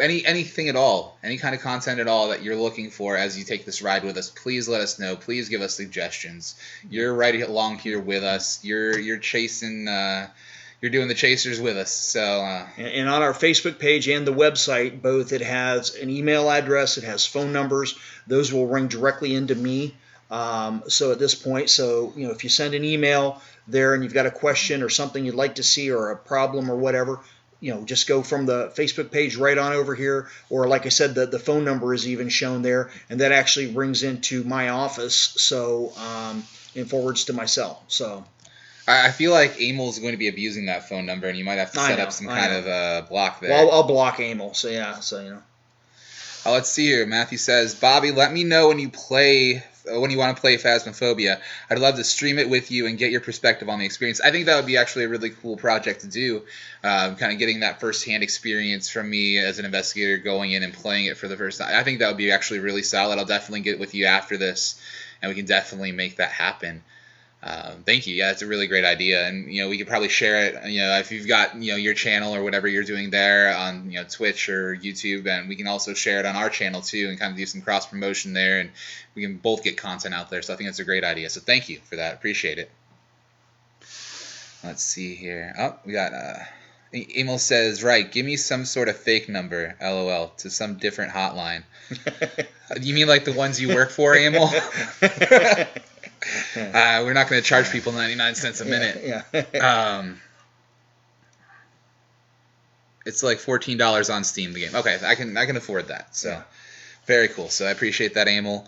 anything at all, any kind of content at all that you're looking for as you take this ride with us, please let us know. Please give us suggestions. You're right along here with us. You're chasing. You're doing the chasers with us. So and on our Facebook page and the website, both, it has an email address, it has phone numbers. Those will ring directly into me. So at this point, if you send an email there and you've got a question or something you'd like to see or a problem or whatever, just go from the Facebook page right on over here. Or like I said, the phone number is even shown there, and that actually rings into my office, and forwards to my cell. So I feel like Emil's going to be abusing that phone number, and you might have to set up some kind of block there. Well, I'll block Emil. So yeah, let's see here. Matthew says, Bobby, let me know when you want to play Phasmophobia. I'd love to stream it with you and get your perspective on the experience. I think that would be actually a really cool project to do, kind of getting that first-hand experience from me as an investigator going in and playing it for the first time. I think that would be actually really solid. I'll definitely get with you after this, and we can definitely make that happen. Thank you. Yeah, that's a really great idea, and we could probably share it. If you've got your channel or whatever you're doing there on Twitch or YouTube, and we can also share it on our channel too, and kind of do some cross promotion there, and we can both get content out there. So I think that's a great idea. So thank you for that. Appreciate it. Let's see here. Oh, we got Emil says, right, give me some sort of fake number, LOL, to some different hotline. You mean like the ones you work for, Emil? We're not going to charge people 99 cents a minute. Yeah. It's like $14 on Steam, the game. Okay, I can afford that. So, very cool. So I appreciate that, Emil.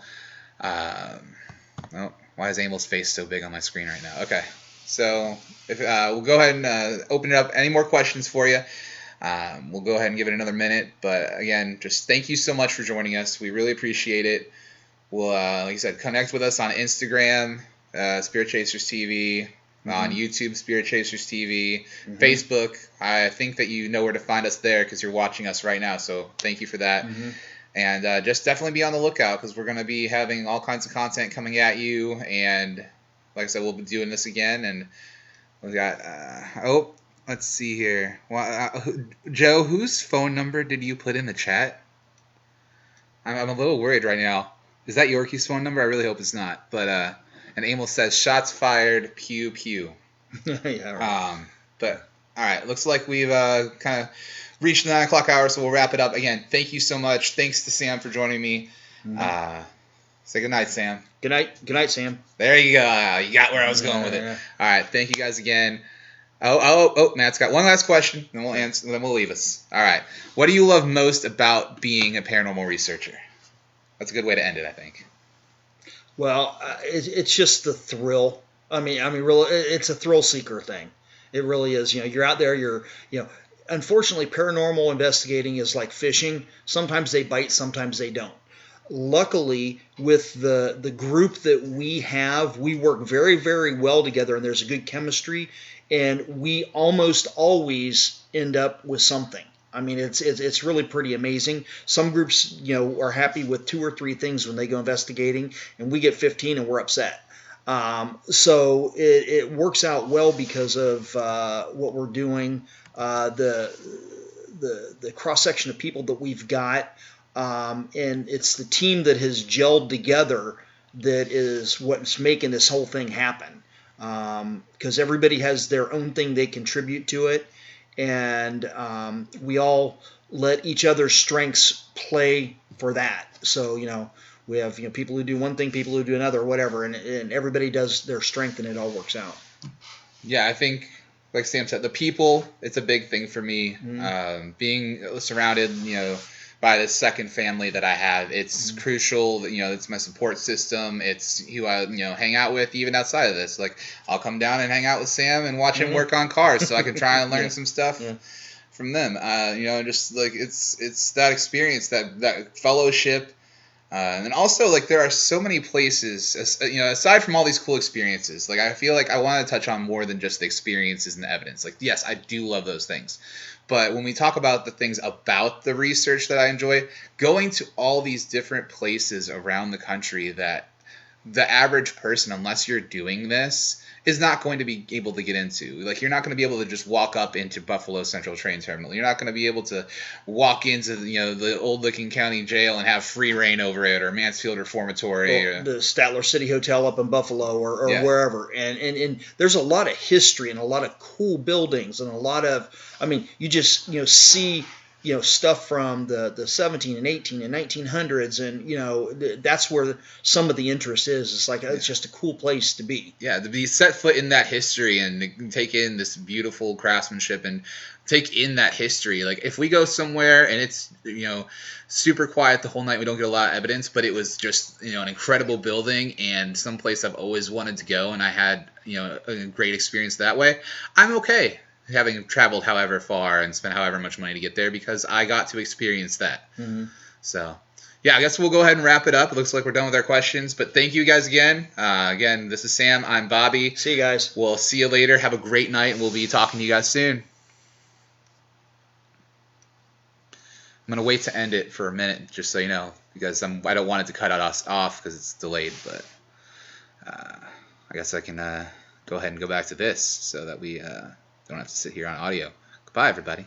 Why is Emil's face so big on my screen right now? Okay, so if we'll go ahead and open it up. Any more questions for you? We'll go ahead and give it another minute. But again, just thank you so much for joining us. We really appreciate it. We'll, like I said, connect with us on Instagram, SpiritChasersTV, on YouTube, SpiritChasersTV, Facebook. I think that you know where to find us there because you're watching us right now, so thank you for that. And just definitely be on the lookout because we're going to be having all kinds of content coming at you, and like I said, we'll be doing this again. And we got, let's see here. Joe, whose phone number did you put in the chat? I'm a little worried right now. Is that Yorkie's phone number? I really hope it's not. But and Emil says, shots fired, pew, pew. Yeah, right. But, all right, looks like we've kind of reached the 9 o'clock hour, so we'll wrap it up. Again, thank you so much. Thanks to Sam for joining me. Say good night, Sam. Good night, Sam. There you go. You got where I was going with it. Yeah. All right, thank you guys again. Oh, Matt's got one last question, then we'll answer, then we'll leave us. All right. What do you love most about being a paranormal researcher? That's a good way to end it, I think. Well, it's just the thrill. I mean, really, it's a thrill seeker thing. It really is. You're out there. unfortunately, paranormal investigating is like fishing. Sometimes they bite, sometimes they don't. Luckily, with the group that we have, we work very, very well together, and there's a good chemistry, and we almost always end up with something. I mean, it's really pretty amazing. Some groups, are happy with 2 or 3 things when they go investigating, and we get 15 and we're upset. So it works out well because of what we're doing, the cross section of people that we've got, and it's the team that has gelled together that is what's making this whole thing happen. Because everybody has their own thing they contribute to it, and we all let each other's strengths play for that. So we have people who do one thing, people who do another, whatever, and everybody does their strength, and it all works out. Yeah, I think, like Sam said, the people, it's a big thing for me. Being surrounded, by this second family that I have, it's crucial. It's my support system. It's who I hang out with even outside of this. Like, I'll come down and hang out with Sam and watch him work on cars, so I can try and learn some stuff from them. Just like it's that experience, that fellowship. And also, like, there are so many places, aside from all these cool experiences, like, I feel like I want to touch on more than just the experiences and the evidence. Like, yes, I do love those things. But when we talk about the things about the research that I enjoy, going to all these different places around the country that the average person, unless you're doing this, is not going to be able to get into. Like, you're not going to be able to just walk up into Buffalo Central Train Terminal. You're not going to be able to walk into the old Licking County Jail and have free reign over it, or Mansfield Reformatory, or the Statler City Hotel up in Buffalo, or wherever. And there's a lot of history and a lot of cool buildings, and a lot of, you just see stuff from the 17 and 18 and 1900s, and that's where some of the interest is. It's like it's just a cool place to be. Yeah, to be set foot in that history and take in this beautiful craftsmanship and take in that history. Like, if we go somewhere and it's super quiet the whole night, we don't get a lot of evidence, but it was just an incredible building and someplace I've always wanted to go, and I had a great experience that way, I'm okay having traveled however far and spent however much money to get there, because I got to experience that. So, yeah, I guess we'll go ahead and wrap it up. It looks like we're done with our questions, but thank you guys again. Again, this is Sam. I'm Bobby. See you guys. We'll see you later. Have a great night, and we'll be talking to you guys soon. I'm going to wait to end it for a minute, just so you know, because I don't want it to cut us off because it's delayed, but I guess I can go ahead and go back to this so that we don't have to sit here on audio. Goodbye, everybody.